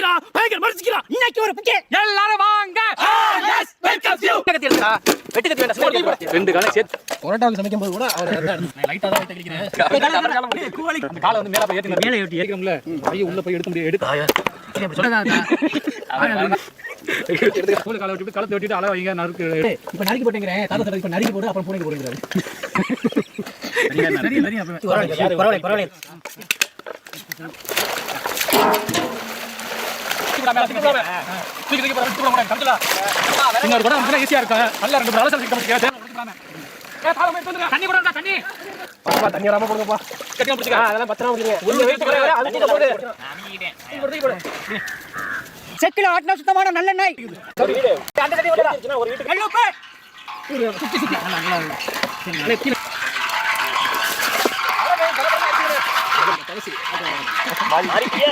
மரிச்சிக்கிறா பயங்கர மரிச்சிக்கிறா. இன்னைக்கு ஒரு புக்கே எல்லாரும் வாங்க. Yes welcome you. கத்தியடா வெட்டு கத்தி வேண்டாம். ரெண்டு காலை சேர்த்து பரோட்டாவுக்கு சமைக்கும் போது கூட அவர் லைட்டா தான் வைக்கிறேன். கூலி அந்த காலை வந்து மேல போய் ஏத்தி மேல ஏத்தி ஏத்திக்கம்ல. ஐயோ உள்ள போய் எடுத்து முடிய எடுத்து. கூலி காலை வெட்டி கழுத்து வெட்டிட்டு அளவு வைங்க நறுக்கு. இப்ப நறுக்கி போட்டேங்கறேன். தாத்தா சொல்றது இப்ப நறுக்கி போடு அப்புறம் பூனைக்கு போடுங்கறாரு. சரி சரி அப்ப பரவாயில்லை. இன்னொரு படம் வந்து ஈஸியா இருக்கும். நல்லா ரெண்டு அலசல் சிக்க முடியாது. தண்ணி போடுறா தண்ணி. பாப்பா தண்ணி வராம போடுங்கப்பா. கட்டியா பிடிச்சுக்க. அதெல்லாம் பத்திரமா பிடிங்க. உள்ள வெயிட் பண்ணு. அழுத்தி போடு. போடு. செக்கில ஆட்னா சுத்தமான நல்லெண்ணெய். ஒரு வீடு. அந்த தண்ணி ஓடுச்சுனா ஒரு வீட்டுக்கு கழுவுப்பா. சுத்தி சுத்தி. நல்லா கீழ. மாறிக்கியே.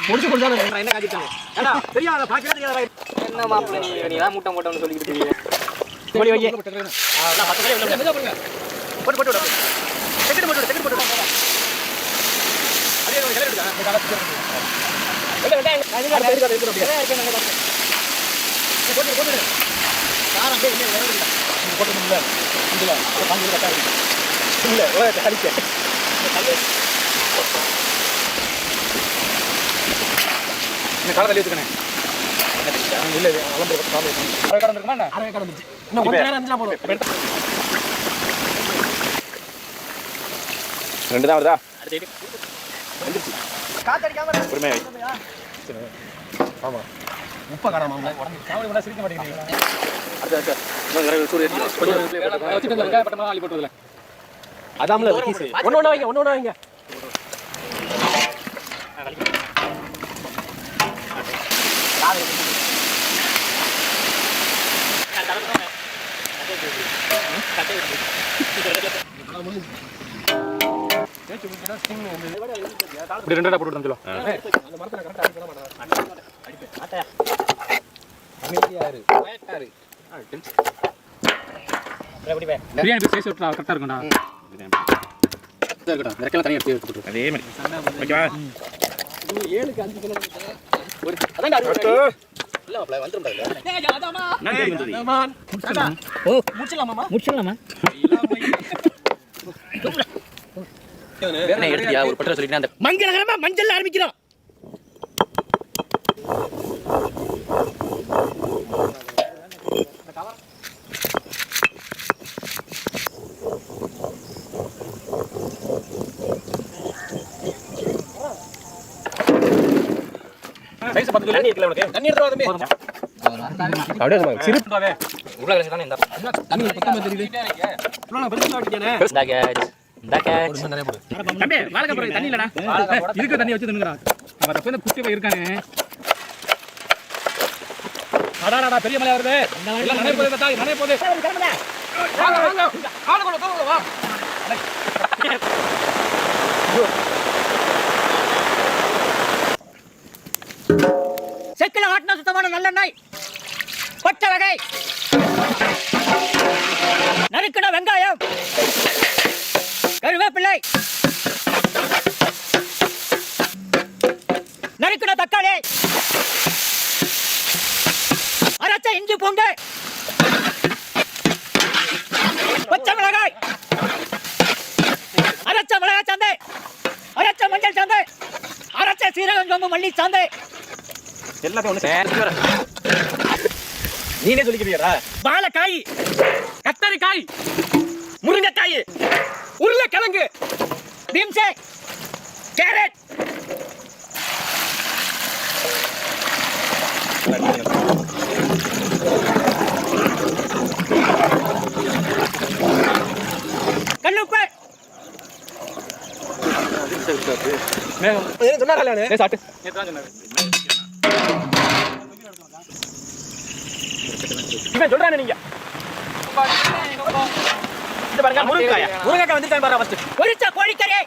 முடிச்சு கொடுத்தாலும் என்ன காட்டிட்டாங்க. ஏடா தெரியாத பாக்கவே தெரியாத. என்ன மாப்ள நீ தான் மூட்டை மூட்டைன்னு சொல்லிட்டு இருக்கீங்க. போடி வைங்க. நான் 10 கலை உள்ள போடுங்க. போடு போடு போடு. செக்கெட் போடு. அதே ஒரு கலை எடுடா. இந்த காலத்துல. வெட்ட இருக்கு அப்படியே. போடு. காரம் அப்படியே இன்னே வரல. போட்டு இல்ல. இதுல பாஞ்சு கட்டா இருக்கு. இல்ல ஓ அடிச்சே. இந்த கால தள்ளி வச்சுக்கணே. இல்ல அலம்பு கால வச்சு. அரை கடந்து இருக்குமா என்ன? அரை கடந்துச்சு. இன்னும் கொஞ்ச நேரம் இருந்துனா போதும். ரெண்டு தான் வருதா? அடுத்து வந்துருச்சு. காத்து அடிக்காம பொறுமையா வை. ஆமா. உப்ப காரமா உடம்பு சாவடி கூட சிரிக்க மாட்டேங்கிறீங்க. அச்சா. இன்னும் நிறைய சூரிய கொஞ்சம் வச்சிட்டு இருக்க பட்டமா ஆளி போட்டுறதுல. அதாம்ல கீஸ். ஒண்ணு வைங்க. இப்படி ரெண்டா போட்டு விடுறோம். அந்த மரத்துல கரெக்ட்டா அடிக்க மாட்டாங்க. அடிப்பேன். அமைதியாரு. பயட்டாரு. எப்படி பே? பிரியாணி பீஸ் சைஸ் விட்டா கரெக்ட்டா இருக்கும்டா. இருக்கட்டும். ரெக்கல தனியா எடுத்து போட்டு. அதே மாதிரி. ஓகேவா? 7க்கு 5 கிலோ ஒரு அதான்டா இல்ல மாப்ள வந்துரும்டா இல்ல. டேய் அதாமா. ஓ முடிச்சலாமா? வேற எடுத்தியா ஒரு பட்டற சொல்லிட்டே அந்த மங்களகரமா மஞ்சள்ல ஆரம்பிக்கிறோம். சைஸ் 10 தண்ணி இருக்குல உனக்கு. தண்ணி எடுத்து வா தம்பி. அப்படியே சிரிப்புடாவே. உள்ள கலசி தானே இந்த. தண்ணி பத்தமா தெரியுது. இவ்வளவு பெருசா வச்சிட்டேனே. இந்த கேட்ச் ஒரு நிறைய போடு. தம்பி வாழக்க போற தண்ணி இல்லடா. இருக்கு தண்ணி வச்சு தின்னுங்கடா. அவ தப்ப இந்த குட்டி போய் இருக்கானே. அடாடா பெரிய மலை வருது. எல்லாம் நனைய போகுது தாய் நனைய போகுது. வாங்க. ஆளு கூட வா. செக்கில ஆட்னா சுத்தமான நல்லெண்ணெய். பச்சை வகை. நறுக்குன வெங்காயம். கருவேப்பிலை. நறுக்குன தக்காளி. அரைச்ச இஞ்சி பூண்டு. பச்சை மிளகாய். அரைச்ச மிளகாய் சாந்து. அரைச்ச மஞ்சள் சாந்து. அரைச்ச சீரகம் சோம்பு மல்லி சாந்து. எல்லாமே ஒண்ணு சேர. நீனே சொல்லிக்கிறீடா. வாழைக்காய். கத்தரிக்காய். முருங்கைக்காய். உருளைக்கிழங்கு. பீன்ஸ். கேரட். கல்லுப்பு. மேகம் சொன்னாரே சாட்டு. நேத்து சொன்னாரு. இவன் சொல்றானே நீங்க. இந்த பாருங்க முருங்கைக்காய் வந்து பாருங்க ஃபர்ஸ்ட். பொரிச்ச கோழிக்கறி.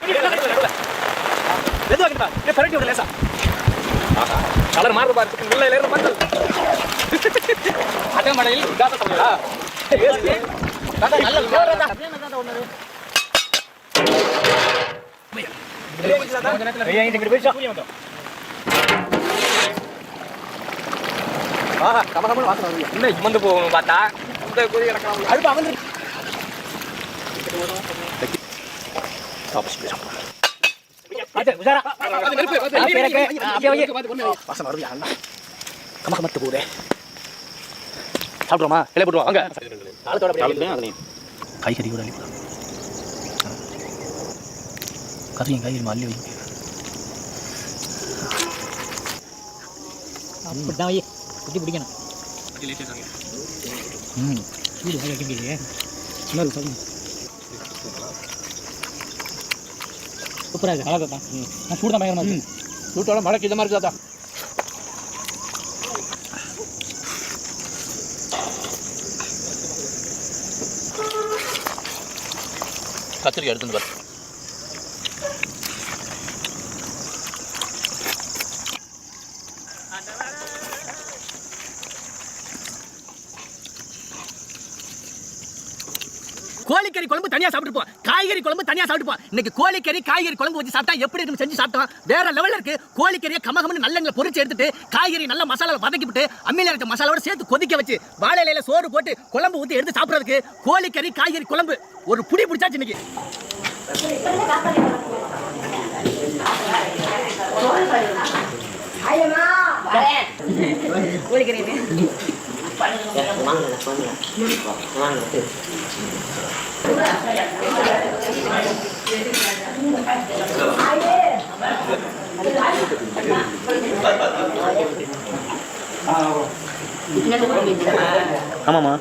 எது வாங்கிட்டா? ஏ பரட்டி விட லேசா. ஆஹா. கலர் மாறு பாரு. வெள்ளையில இருந்து மஞ்சள். அட்டமடையில் இதாத சமையலா? தாத்தா நல்ல ஜோரா. அப்படியே நான் ஒண்ணு. ஆஹா கமகமன்னு வாசனை வருது. இன்னும் இம்மந்து போகணும் பார்த்தா இந்த கொதி கிடக்கலாம். அடுப்பு அமர்ந்து வாசனை வருது. கமகமத்து போதே சாப்பிடுவோமா? இலை போட்டுருவோம் வாங்க. காய்கறி கூட அள்ளி கறியும் காய்கறி அள்ளி வை. அப்படிதான் வை. குட்டி பிடிக்கணும். சூடு வாங்க வைக்க சூப்பராக இருக்கு. அழகா தான். சூடு தான் பயங்கரமாக இருக்கு. சூட்டோட மழைக்கு இதமாக இருக்குதா? கத்திரிக்காய் எடுத்துன்னு பாரு. கோழிக்கறி குழம்பு தனியா சாப்பிட்டுப்போம், காய்கறி குழம்பு தனியா சாப்பிட்டுப்போம். இன்னைக்கு கோழிக்கறி காய்கறி குழம்பு வச்சு சாப்பிட்டா எப்படி இருக்குன்னு செஞ்சு சாப்பிட்டோம். வேற லெவல்ல இருக்கு. கோழிக்கறியை கமகமன்னு நல்லெண்ணெய் பொரிச்சு எடுத்துட்டு காய்கறி நல்ல மசாலாவை வதக்கிவிட்டு அம்மியில இருக்க மசாலாவோட சேர்த்து கொதிக்க வச்சு வாழை இலையில சோறு போட்டு குழம்பு ஊற்றி எடுத்து சாப்பிட்றதுக்கு கோழிக்கறி காய்கறி குழம்பு ஒரு புடி பிடிச்சாச்சு இன்னைக்கு. ஆமாம்மா